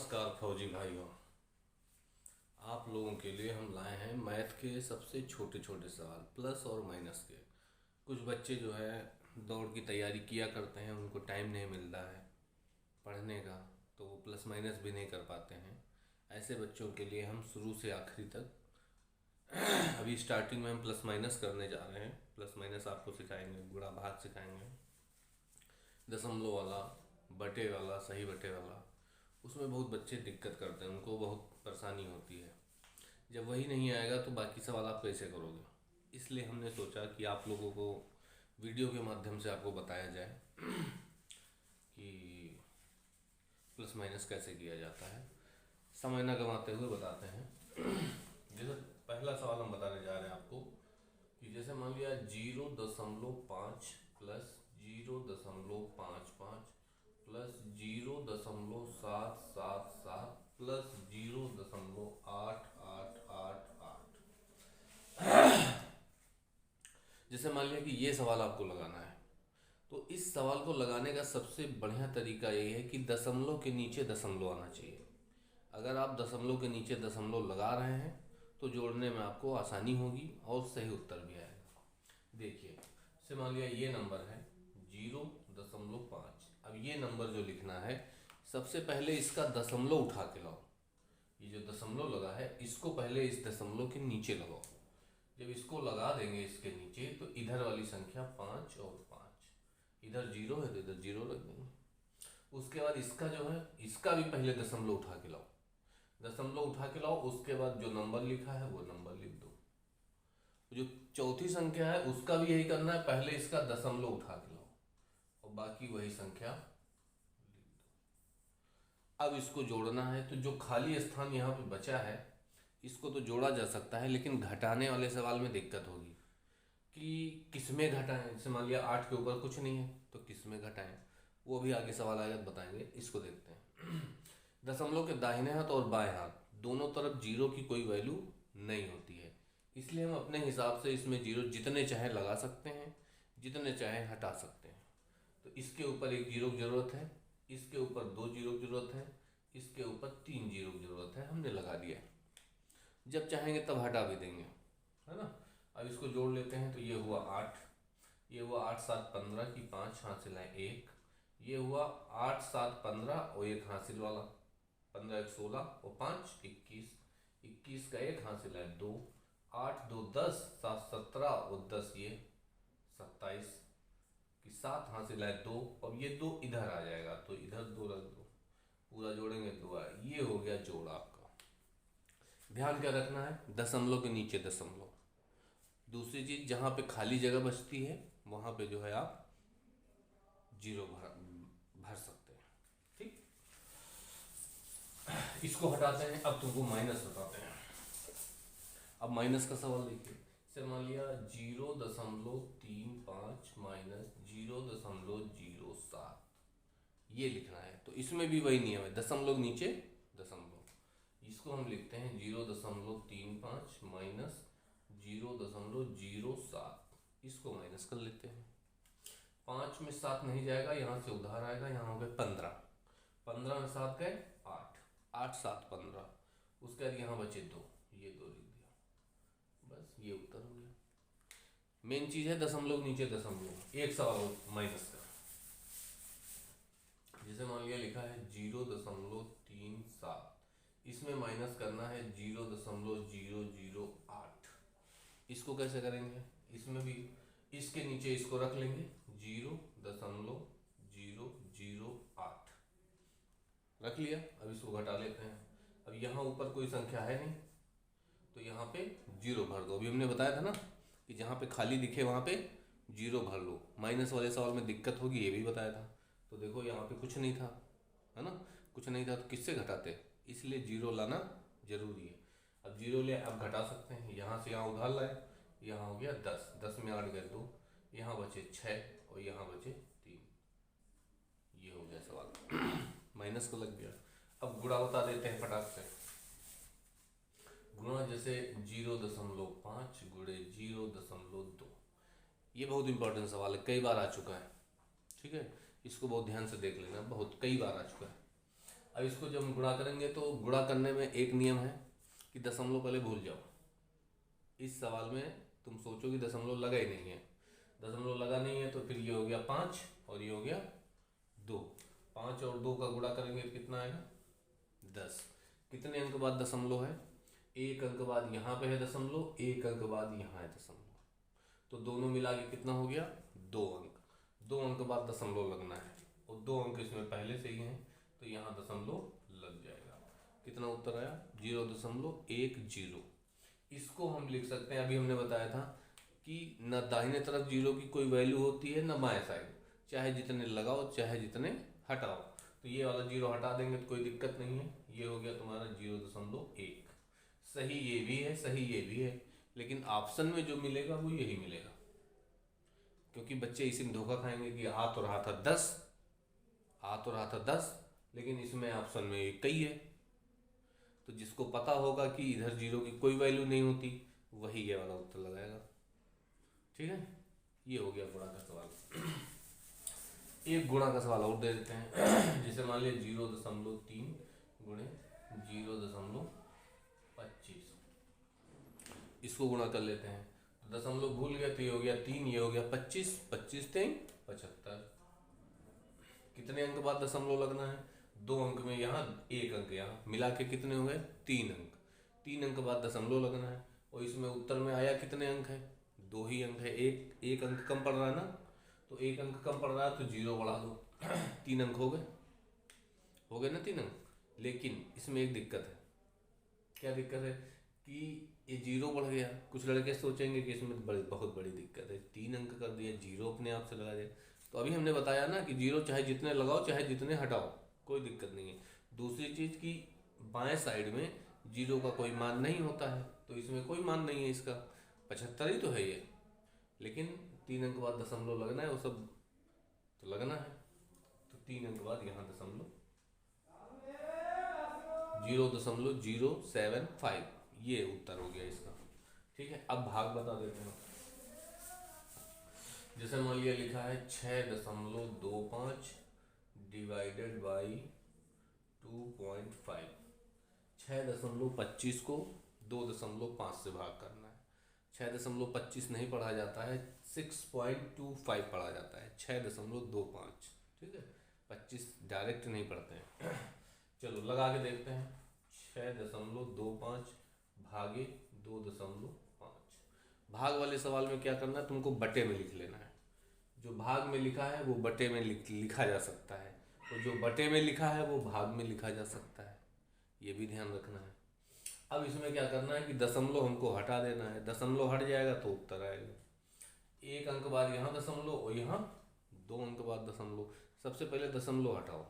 नमस्कार फौजी भाइयों, आप लोगों के लिए हम लाए हैं मैथ के सबसे छोटे छोटे सवाल प्लस और माइनस के। कुछ बच्चे जो है दौड़ की तैयारी किया करते हैं, उनको टाइम नहीं मिलता है पढ़ने का, तो वो प्लस माइनस भी नहीं कर पाते हैं। ऐसे बच्चों के लिए हम शुरू से आखिरी तक अभी स्टार्टिंग में हम प्लस माइनस करने जा रहे हैं। प्लस माइनस आपको सिखाएंगे, गुणा भाग सिखाएंगे, दशमलव वाला, बटे वाला, सही बटे वाला। उसमें बहुत बच्चे दिक्कत करते हैं, उनको बहुत परेशानी होती है। जब वही नहीं आएगा तो बाकी सवाल आप कैसे करोगे। इसलिए हमने सोचा कि आप लोगों को वीडियो के माध्यम से आपको बताया जाए कि प्लस माइनस कैसे किया जाता है। समय न गंवाते हुए बताते हैं। जैसे पहला सवाल हम बताने जा रहे हैं आपको कि जैसे मान लिया 0.5 प्लस 0.55 प्लस 0.777 प्लस 0.8888। जैसे मान लिया कि ये सवाल आपको लगाना है, तो इस सवाल को लगाने का सबसे बढ़िया तरीका यही है कि दशमलव के नीचे दशमलव आना चाहिए। अगर आप दशमलव के नीचे दशमलव लगा रहे हैं तो जोड़ने में आपको आसानी होगी और सही उत्तर भी आएगा। देखिए, जैसे मान लिया ये नंबर है 0.5। अब ये नंबर जो लिखना है, सबसे पहले इसका दशमलव उठा के लाओ। ये जो दशमलव लगा है इसको पहले इस दशमलव के नीचे लगाओ। जब इसको लगा देंगे इसके नीचे, तो इधर वाली संख्या 5 और 5, इधर 0 है तो इधर 0 रख देंगे। उसके बाद इसका जो है, इसका भी पहले दशमलव उठा के लाओ। दशमलव उठा के लाओ, उसके बाद जो नंबर लिखा है वो नंबर लिख दो। जो चौथी संख्या है उसका भी यही करना है, पहले इसका दशमलव उठा के लाओ और बाकी वही संख्या लिख दो। अब इसको जोड़ना है, तो जो खाली स्थान यहाँ पे बचा है इसको तो जोड़ा जा सकता है, लेकिन घटाने वाले सवाल में दिक्कत होगी कि किस में घटाएं। जैसे मान लिया 8 के ऊपर कुछ नहीं है तो किस में घटाएं, वो भी आगे सवाल आएगा तो बताएंगे। इसको देखते हैं। दशमलव के दाहिने हाथ और बाएं हाथ दोनों तरफ जीरो की कोई वैल्यू नहीं होती है, इसलिए हम अपने हिसाब से इसमें जीरो जितने चाहे लगा सकते हैं, जितने चाहे हटा सकते हैं। तो इसके ऊपर एक जीरो की जरूरत है, इसके ऊपर 2 जीरो की जरूरत है, इसके ऊपर 3 जीरो की जरूरत है, हमने लगा दिया। जब चाहेंगे तब हटा भी देंगे, है ना। अब इसको जोड़ लेते हैं, तो ये हुआ 8, ये हुआ 8 7 15 की 5 हासिल है 1, ये हुआ 8 7 15 और 1 हासिल वाला 15 1 16 और 5 21, 21 का 1 हासिल है 2, 8 2 10, 7 17 और 10 ये 27 की 7 हासिल है 2, और ये 2 इधर आ जाएगा तो इधर 2 रख दो, पूरा जोड़ेंगे 2 आए। ये हो गया जोड़ आपका। ध्यान क्या रखना है, दशमलव के नीचे दशमलव। दूसरी चीज, जहाँ पे खाली जगह बचती है वहाँ पे जो है आप जीरो भर सकते हैं। ठीक, इसको हटाते हैं। अब तुमको माइनस बताते हैं। अब माइनस का सवाल देखिए। से मान लिया 0.35 माइनस 0.07 ये लिखना है, तो इसमें भी वही नियम है, दशमलव नीचे दशमलव। इसको हम लिखते हैं 0.35 माइनस 0.07, इसको माइनस कर लेते हैं। 5 में 7 नहीं जाएगा, यहाँ से उधार आएगा, यहाँ हो गए 15, 15 में 7 गए 8, 8 7 15, उसके बाद यहाँ बचे 2, ये 2 लिख दिया, बस ये उत्तर हो गया। मेन चीज है दशमलव नीचे दशमलव। एक सवाल माइनस का, जैसे मान लिया लिखा है 0.37, इसमें माइनस करना है 0.008। इसको कैसे करेंगे, इसमें भी इसके नीचे इसको रख लेंगे 0.008 रख लिया। अब इसको घटा लेते हैं। अब यहाँ ऊपर कोई संख्या है नहीं तो यहाँ पे जीरो भर दो। अभी हमने बताया था ना कि जहाँ पे खाली दिखे वहाँ पे जीरो भर लो। माइनस वाले सवाल में दिक्कत होगी, ये भी बताया था। तो देखो यहाँ पे कुछ नहीं था, है ना, कुछ नहीं था तो किससे घटाते, इसलिए जीरो लाना जरूरी है। अब जीरो ले, अब घटा सकते हैं। यहाँ से यहाँ उधार लाए, यहाँ हो गया 10, 10 में 8 गए 2, यहाँ बचे 6 और यहाँ बचे 3, ये हो गया सवाल। माइनस को लग गया। अब गुणा बता देते हैं फटाक से। गुणा जैसे 0.5 गुणे 0.2, ये बहुत इंपॉर्टेंट सवाल है, कई बार आ चुका है। ठीक है, इसको बहुत ध्यान से देख लेना, बहुत कई बार आ चुका है। अब इसको जब हम गुणा करेंगे तो गुणा करने में एक नियम है कि दशमलव पहले भूल जाओ। इस सवाल में तुम सोचो कि दशमलव लगा ही नहीं है, दशमलव लगा नहीं है तो फिर ये हो गया 5 और ये हो गया 2। 5 और 2 का गुणा करेंगे तो कितना आएगा 10। कितने अंक बाद दशमलव है, एक अंक बाद यहाँ पे है दशमलव, एक अंक बाद यहाँ है दशमलव, तो दोनों मिला के कितना हो गया 2 अंक। 2 अंक बाद दशमलव लगना है और 2 अंक इसमें पहले से ही हैं तो यहाँ दशमलव लग जाएगा। कितना उत्तर आया 0.10। इसको हम लिख सकते हैं, अभी हमने बताया था कि न दाहिने तरफ जीरो की कोई वैल्यू होती है न बाएं साइड, चाहे जितने लगाओ चाहे जितने हटाओ। तो ये वाला जीरो हटा देंगे तो कोई दिक्कत नहीं है, ये हो गया तुम्हारा 0.1। सही ये भी है, सही ये भी है, लेकिन ऑप्शन में जो मिलेगा वो यही मिलेगा, क्योंकि बच्चे इसी में धोखा खाएंगे कि आ तो रहा था 10, आ तो रहा था 10, लेकिन इसमें ऑप्शन में एक ही है। तो जिसको पता होगा कि इधर जीरो की कोई वैल्यू नहीं होती वही ये वाला उत्तर लगाएगा। ठीक है, ये हो गया गुणा का सवाल। एक गुणा का सवाल और दे देते हैं। जैसे मान लिया 0.3 गुणे 0.25, इसको गुणा कर लेते हैं। तो दशमलव भूल गया तो ये हो गया 3, ये हो गया 25, 25 3 75। कितने अंक बाद दशमलव लगना है, 2 अंक में यहाँ, 1 अंक यहाँ, मिला के कितने हो गए 3 अंक। 3 अंक बाद दशमलव लगना है और इसमें उत्तर में आया कितने अंक है 2 ही अंक है, एक अंक कम पड़ रहा है ना, तो 1 अंक कम पड़ रहा है तो 0 बढ़ा दो। 3 अंक हो गए ना 3 अंक। लेकिन इसमें एक दिक्कत है, क्या दिक्कत है कि ये 0 बढ़ गया। कुछ लड़के सोचेंगे कि इसमें बहुत बड़ी दिक्कत है, 3 अंक कर दिया, 0 अपने आप से लगा दिया। तो अभी हमने बताया ना कि 0 चाहे जितने लगाओ चाहे जितने हटाओ कोई दिक्कत नहीं है। दूसरी चीज़ की बाएं साइड में 0 का कोई मान नहीं होता है, तो इसमें कोई मान नहीं है इसका, 75 ही तो है ये। लेकिन 3 अंक बाद दशमलव लगना है, वो सब तो लगना है, तो 3 अंक बाद यहाँ दशमलव 0.075, ये उत्तर हो गया इसका। ठीक है, अब भाग बता देते हैं। जैसे मान लिया लिखा है 6.25 डिवाइडेड बाई 2.5। 6.25 को 2.5 से भाग करना है। 6.25 नहीं पढ़ा जाता है, 6.25 पढ़ा जाता है, 6.25। ठीक है, 25 डायरेक्ट नहीं पढ़ते हैं। चलो लगा के देखते हैं। 6.25 भागे 2.5। भाग वाले सवाल में क्या करना है, तुमको बटे में लिख लेना है। जो भाग में लिखा है वो बटे में लिखा जा सकता है, तो जो बटे में लिखा है वो भाग में लिखा जा सकता है, ये भी ध्यान रखना है। अब इसमें क्या करना है कि दशमलव हमको हटा देना है, दशमलव हट जाएगा तो उत्तर आएगा। 1 अंक बाद यहाँ दशमलव और यहाँ 2 अंक बाद दशमलव। सबसे पहले दशमलव हटाओ,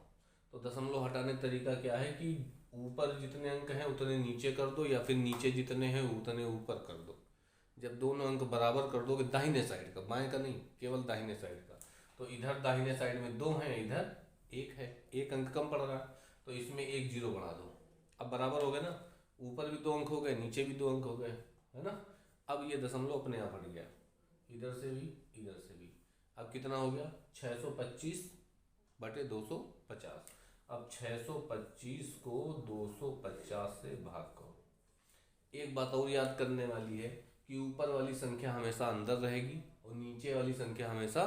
तो दशमलव हटाने का तरीका क्या है कि ऊपर जितने अंक हैं उतने नीचे कर दो, या फिर नीचे जितने हैं उतने ऊपर कर दो। जब दोनों अंक बराबर कर दोगे दाहिने साइड का, बाएं का नहीं, केवल दाहिने साइड का, तो इधर दाहिने साइड में 2 हैं, इधर 1 है, 1 अंक कम पड़ रहा है, तो इसमें 1 0 बढ़ा दो। अब बराबर हो गए ना, ऊपर भी 2 अंक हो गए, नीचे भी 2 अंक हो गए, है ना। अब ये दशमलव अपने आप हट गया, इधर से भी इधर से भी। अब कितना हो गया 625 बटे 250। अब 625 को 250 से भाग करो। एक बात और याद करने वाली है कि ऊपर वाली संख्या हमेशा अंदर रहेगी और नीचे वाली संख्या हमेशा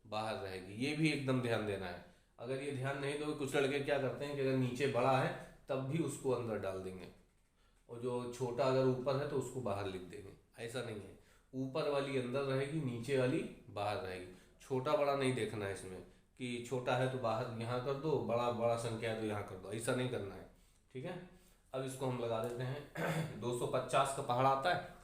बाहर रहेगी, ये भी एकदम ध्यान देना है। अगर ये ध्यान नहीं दोगे, कुछ लड़के क्या करते हैं कि अगर नीचे बड़ा है तब भी उसको अंदर डाल देंगे, और जो छोटा अगर ऊपर है तो उसको बाहर लिख देंगे। ऐसा नहीं है, ऊपर वाली अंदर रहेगी, नीचे वाली बाहर रहेगी। छोटा बड़ा नहीं देखना है इसमें कि छोटा है तो बाहर यहाँ कर दो, बड़ा बड़ा संख्या है तो यहाँ कर दो, ऐसा नहीं करना है। ठीक है, अब इसको हम लगा देते हैं। 250 का पहाड़ आता है,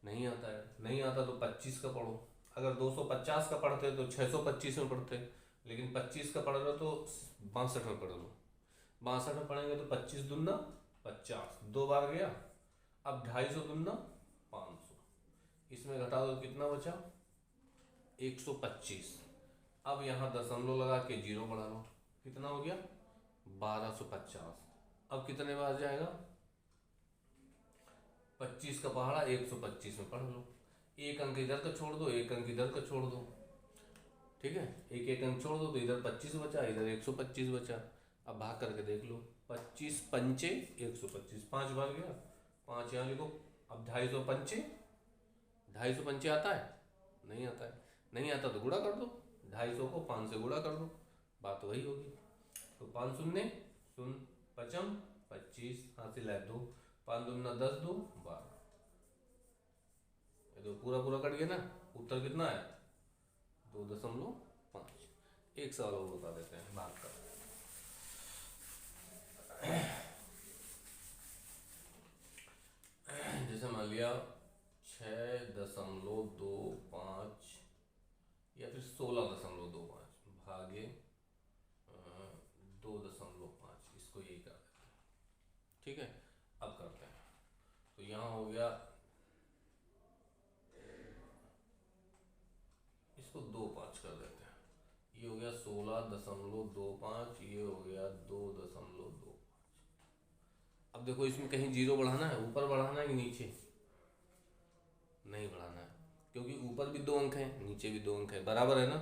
नहीं आता है, नहीं आता तो 25 का पढ़ो। अगर 250 का पढ़ते तो 625 में पढ़ते, लेकिन 25 का पढ़ रहे हो तो 62 में पढ़ लो। 62 में पढ़ेंगे तो 25 दूना 50, 2 बार गया। अब 250 दूना 500, इसमें घटा दो कितना बचा 125। अब यहाँ दशमलव लगा के 0 बढ़ा लो, कितना हो गया 1250। अब कितने बार जाएगा 25 का पहाड़ा 125 में पढ़ लो। 1 अंक इधर का छोड़ दो, 1 अंक इधर का छोड़ दो। ठीक है, 1 1 अंक छोड़ दो तो इधर 25 बचा, इधर 125 बचा। अब भाग करके देख लो, 25 पंचे 125, 5 बार गया, 5 यहाँ लिखो। अब 250 पंचे आता है? नहीं आता है। नहीं आता तो गुणा कर दो, 250 को 5 से गुणा कर दो, बात वही होगी। तो 5 शून्य शून्य, पचम 25, हाथ से लै 2, 5 दूना 10, 2 12। ये तो पूरा पूरा कट गया ना। उत्तर कितना है? 2.5। एक सवाल और बता देते हैं भाग का। जैसे मान लिया 6.25 या फिर 16.25 भागे 2.5, इसको यही कर देते हैं। ठीक है, अब करते हैं। तो यहाँ हो गया, इसको 2.5 कर देते हैं। ये हो गया 16.25, ये हो गया 2.25। अब देखो इसमें कहीं जीरो बढ़ाना है, ऊपर बढ़ाना है कि नीचे? नहीं बढ़ाना है, क्योंकि ऊपर भी 2 अंक हैं, नीचे भी 2 अंक है, बराबर है ना।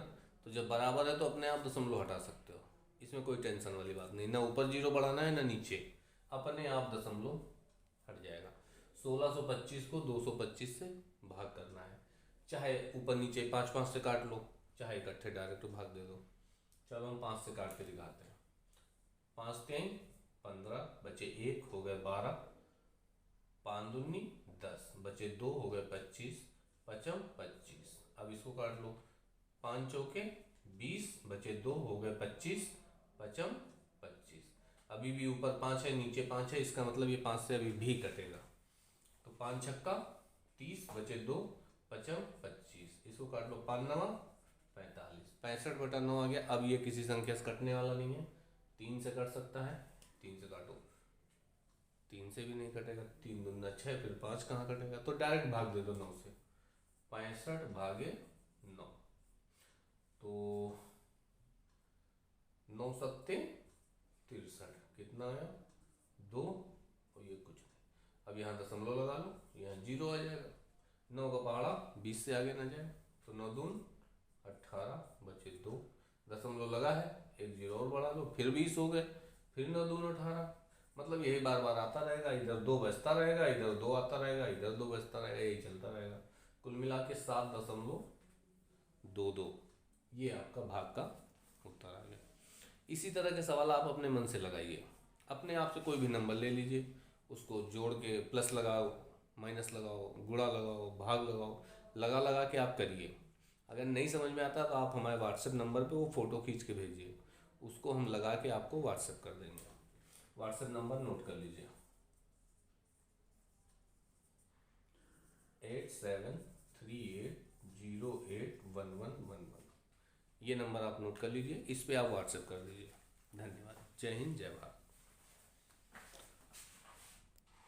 तो जब बराबर है तो अपने आप दशमलव हटा सकते हो, इसमें कोई टेंशन वाली बात नहीं। ना ऊपर जीरो बढ़ाना है ना नीचे, अपने आप दशमलव हट जाएगा। 1625 को 225 से भाग करना है, चाहे ऊपर नीचे 5-5 से काट लो, चाहे इकट्ठे डायरेक्ट भाग दे दो। चलो हम 5 से काट के दिखाते हैं। 5 3 15, बचे 1 हो गए 12, 5 दूनी 10, बचे 2 हो गए 25, पचम 25। अब इसको काट लो, 5 चौके 20, बचे 2 हो गए 25, पचम 25। अभी भी ऊपर 5 है नीचे 5 है, इसका मतलब ये 5 से अभी भी कटेगा। तो 5 छक्का 30, बचे 2, पचम 25। इसको काट लो, 5 9 45, 65/9 आ गया। अब ये किसी संख्या से कटने वाला नहीं है, 3 से कट सकता है, 3 से काटो, 3 से भी नहीं कटेगा, 3 दूना 6, फिर 5 कहाँ कटेगा? तो डायरेक्ट भाग दे दो 9 से, 65 भागे 9, तो 9 सत्ते 63, कितना आया? 2, और ये कुछ नहीं। अब यहाँ दशमलव लगा लो, यहाँ जीरो आ जाएगा। 9 का पहाड़ा 20 से आगे ना जाए, तो 9 दून 18, बचे 2, दशमलव लगा है, एक जीरो और बढ़ा लो, फिर 20 हो गए, फिर 9 दून 18। मतलब यही बार बार आता रहेगा, इधर 2 बचता रहेगा, इधर 2 आता रहेगा, इधर 2 बचता रहेगा, यही चलता रहेगा। कुल मिला के 7.22 ये आपका भाग का उत्तर आ गया। इसी तरह के सवाल आप अपने मन से लगाइए, अपने आप से कोई भी नंबर ले लीजिए, उसको जोड़ के प्लस लगाओ, माइनस लगाओ, गुणा लगाओ, भाग लगाओ, लगा लगा के आप करिए। अगर नहीं समझ में आता तो आप हमारे व्हाट्सएप नंबर पे वो फ़ोटो खींच के भेजिए, उसको हम लगा के आपको व्हाट्सएप कर देंगे। व्हाट्सएप नंबर नोट कर लीजिए, 8738081111। ये नंबर आप नोट कर लीजिए, इस पे आप व्हाट्सएप कर दीजिए। धन्यवाद। जय हिंद, जय भारत।